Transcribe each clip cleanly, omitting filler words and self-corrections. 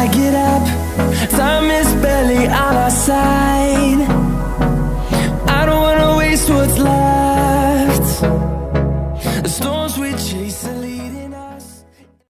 I get up, time is barely on our side. I don't wanna waste what's left. The storms we chase are leading us.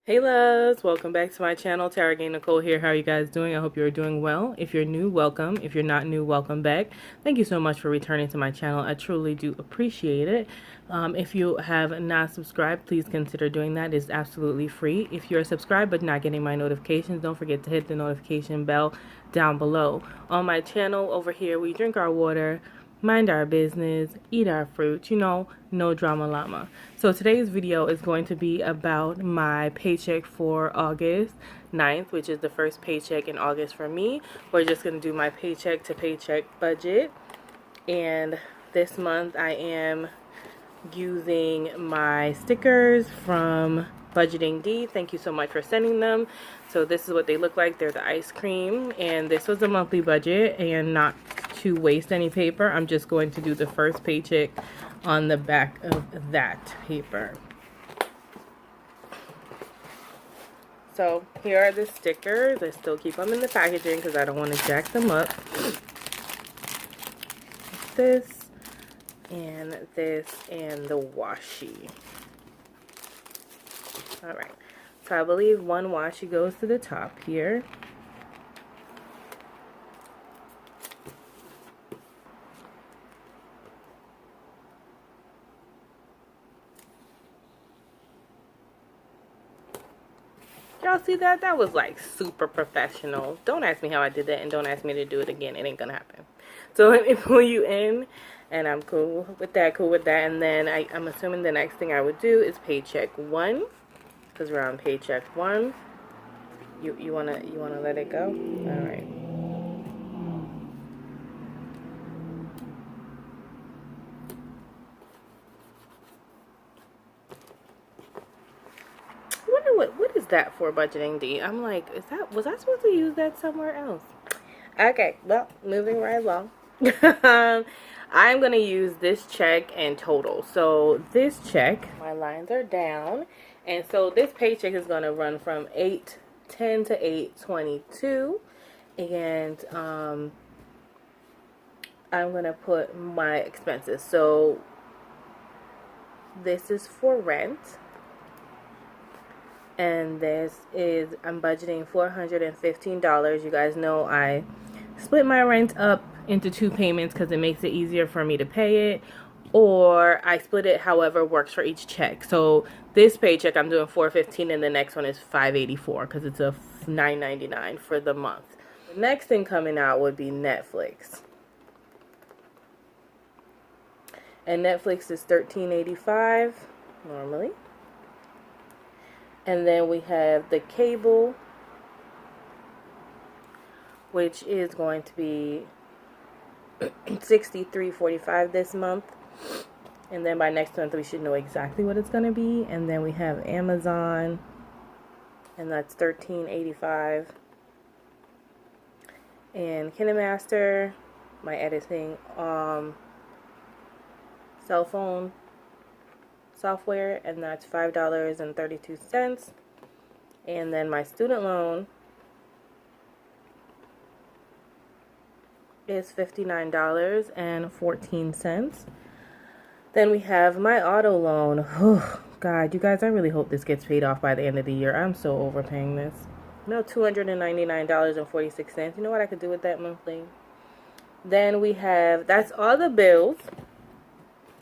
Hey loves, welcome back to my channel. Targaye Nicole here. How are you guys doing? I hope you're doing well. If you're new, welcome. If you're not new, welcome back. Thank you so much for returning to my channel. I truly do appreciate it. If you have not subscribed, please consider doing that. It's absolutely free. If you're subscribed but not getting my notifications, don't forget to hit the notification bell down below. On my channel over here, we drink our water, mind our business, eat our fruit, you know, no drama llama. So today's video is going to be about my paycheck for August 9th, which is the first paycheck in August for me. We're just going to do my paycheck to paycheck budget. And this month I am using my stickers from Budgeting D. Thank you so much for sending them. So this is what they look like. They're the ice cream, and this was a monthly budget, and not to waste any paper, I'm just going to do the first paycheck on the back of that paper. So here are the stickers. I still keep them in the packaging because I don't want to jack them up. This and this and the washi. Alright, so I believe one washi goes to the top here. Y'all see that? That was like super professional. Don't ask me how I did that, and don't ask me to do it again. It ain't gonna happen. So let me pull you in, and I'm cool with that, and then I'm assuming the next thing I would do is paycheck 1, because we're on paycheck 1. You wanna let it go? All right. What is that for, Budgeting D? I'm like, was I supposed to use that somewhere else? Okay, well, moving right along. I'm going to use this check and total. So this check, my lines are down. And so this paycheck is going to run from 8/10 to 8/22. And I'm going to put my expenses. So this is for rent. And this is, I'm budgeting $415. You guys know I split my rent up into 2 payments because it makes it easier for me to pay it, or I split it however works for each check. So this paycheck I'm doing $415, and the next one is $584 because it's a $9.99 for the month. The next thing coming out would be Netflix, and Netflix is $13.85 normally. And then we have the cable, which is going to be $63.45 this month. And then by next month we should know exactly what it's going to be. And then we have Amazon, and that's $13.85. And KineMaster, my editing cell phone software, and that's $5.32. And then my student loan is $59.14. Then we have my auto loan. Oh God, you guys, I really hope this gets paid off by the end of the year. I'm so overpaying this. No, $299.46. You know what I could do with that monthly? Then we have, that's all the bills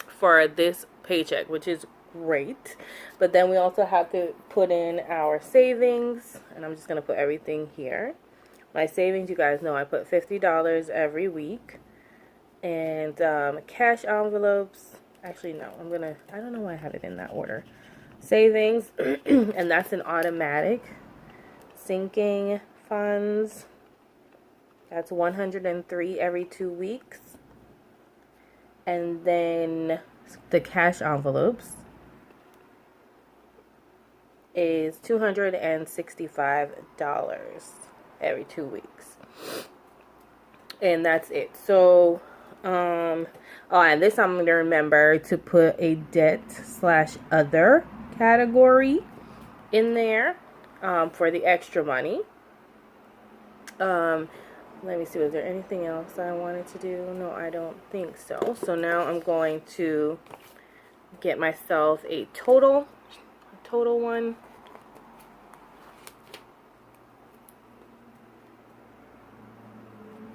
for this paycheck, which is great. But then we also have to put in our savings, and I'm just going to put everything here. My savings, you guys know I put $50 every week. And cash envelopes, actually no, I don't know why I have it in that order. Savings, and that's an automatic. Sinking funds, that's 103 every 2 weeks. And then the cash envelopes is $265 every 2 weeks. And that's it. So oh, and this I'm going to remember to put a debt/other category in there for the extra money. Let me see, was there anything else I wanted to do? No, I don't think so. So now I'm going to get myself a total one.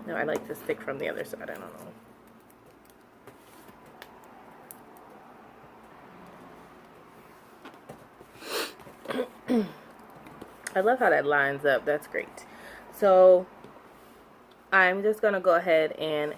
No, I like to stick from the other side, I don't know. I love how that lines up, that's great. So I'm just gonna go ahead and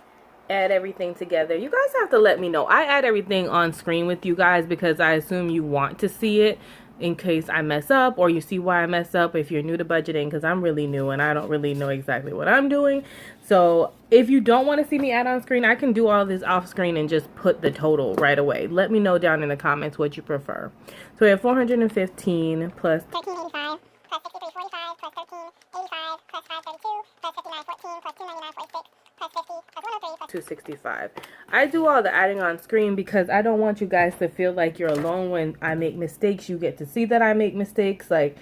add everything together. You guys have to let me know. I add everything on screen with you guys because I assume you want to see it in case I mess up, or you see why I mess up if you're new to budgeting, because I'm really new and I don't really know exactly what I'm doing. So if you don't want to see me add on screen, I can do all this off screen and just put the total right away. Let me know down in the comments what you prefer. So we have 415 plus 1385 plus 6345 plus 1385 plus 532 plus 5914 plus 29946 plus 50 plus 103 plus 265. I do all the adding on screen because I don't want you guys to feel like you're alone when I make mistakes. You get to see that I make mistakes. Like,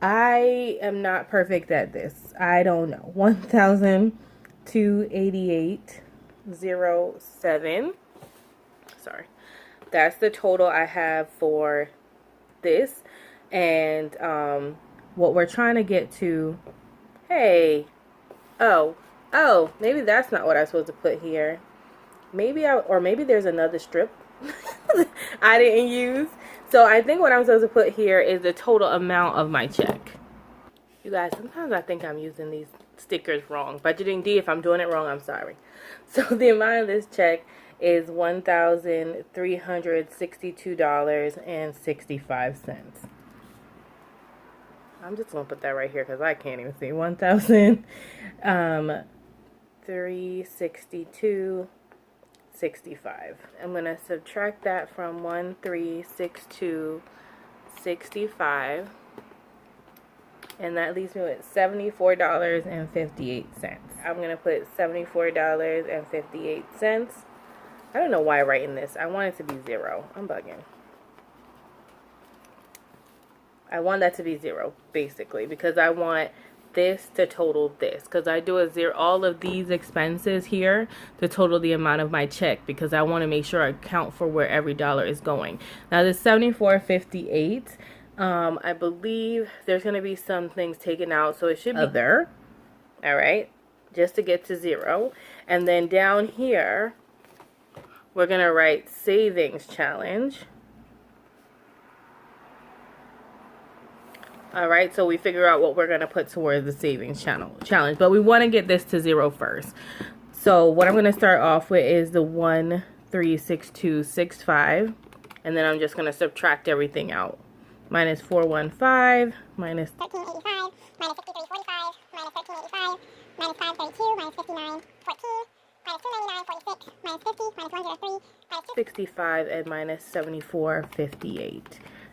I am not perfect at this. I don't know. 1,288.07. Sorry. That's the total I have for this. And what we're trying to get to, hey, oh, maybe that's not what I'm supposed to put here. Maybe or maybe there's another strip I didn't use. So I think what I'm supposed to put here is the total amount of my check. You guys, sometimes I think I'm using these stickers wrong. Budgeting D, if I'm doing it wrong, I'm sorry. So the amount of this check is $1,362.65. I'm just gonna put that right here because I can't even see. 1,362.65. I'm gonna subtract that from 1,362.65, and that leaves me with $74.58. I'm gonna put $74.58. I don't know why I'm writing this. I want it to be 0. I'm bugging. I want that to be 0, basically, because I want this to total this, because I do a 0, all of these expenses here to total the amount of my check, because I want to make sure I account for where every dollar is going. Now this $74.58, I believe there's going to be some things taken out, so it should be other. All right, just to get to 0. And then down here we're going to write savings challenge. All right, so we figure out what we're going to put towards the savings challenge. But we want to get this to 0 first. So what I'm going to start off with is the 1,362.65. And then I'm just going to subtract everything out. Minus 415, minus 1385, minus 6345, minus 1385, minus 532, minus 5914, minus 299.46, minus 50, minus 103, minus 65, and minus 74.58.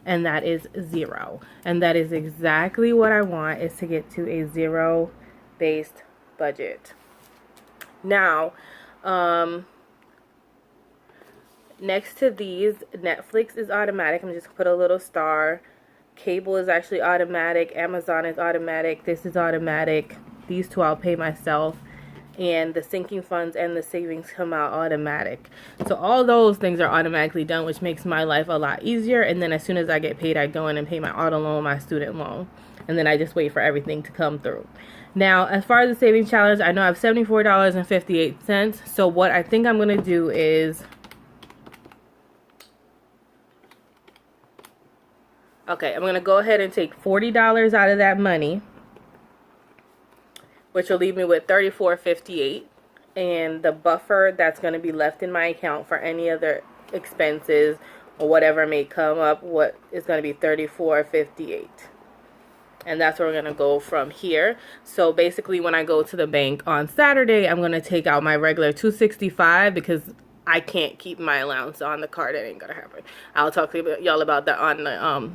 And that is 0. And that is exactly what I want, is to get to a 0-based budget. Now, next to these, Netflix is automatic. I'm just going to put a little star. Cable is actually automatic. Amazon is automatic. This is automatic. These two I'll pay myself. And the sinking funds and the savings come out automatic. So all those things are automatically done, which makes my life a lot easier. And then as soon as I get paid, I go in and pay my auto loan, my student loan. And then I just wait for everything to come through. Now, as far as the savings challenge, I know I have $74.58. So what I think I'm going to do is... Okay, I'm going to go ahead and take $40 out of that money, which will leave me with $34.58, and the buffer that's going to be left in my account for any other expenses or whatever may come up, what is going to be $34.58. And that's where we're going to go from here. So basically when I go to the bank on Saturday, I'm going to take out my regular $265 because I can't keep my allowance on the card. That ain't going to happen. I'll talk to y'all about that on the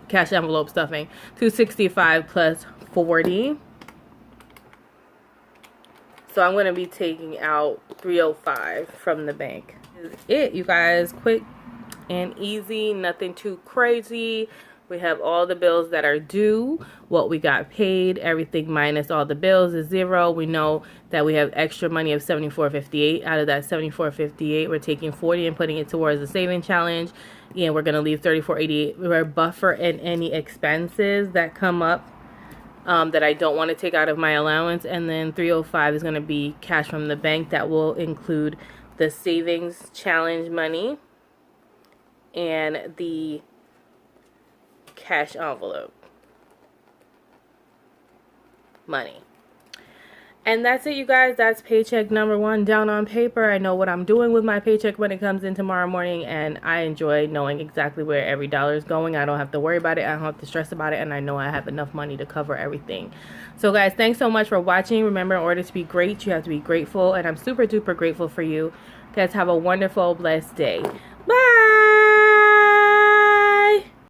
cash envelope stuffing. $265 plus 40. So I'm going to be taking out $305 from the bank. This is it, you guys. Quick and easy. Nothing too crazy. We have all the bills that are due, what we got paid, everything minus all the bills is 0. We know that we have extra money of $74.58. Out of that $74.58, we're taking 40 and putting it towards the saving challenge. And we're going to leave $34.88. We're buffer in any expenses that come up that I don't want to take out of my allowance. And then $305 is going to be cash from the bank. That will include the savings challenge money and the cash envelope money. And that's it, you guys. That's paycheck number 1 down on paper. I know what I'm doing with my paycheck when it comes in tomorrow morning, and I enjoy knowing exactly where every dollar is going. I don't have to worry about it. I don't have to stress about it, and I know I have enough money to cover everything. So guys, thanks so much for watching. Remember, in order to be great, you have to be grateful, and I'm super duper grateful for you. Guys, have a wonderful, blessed day.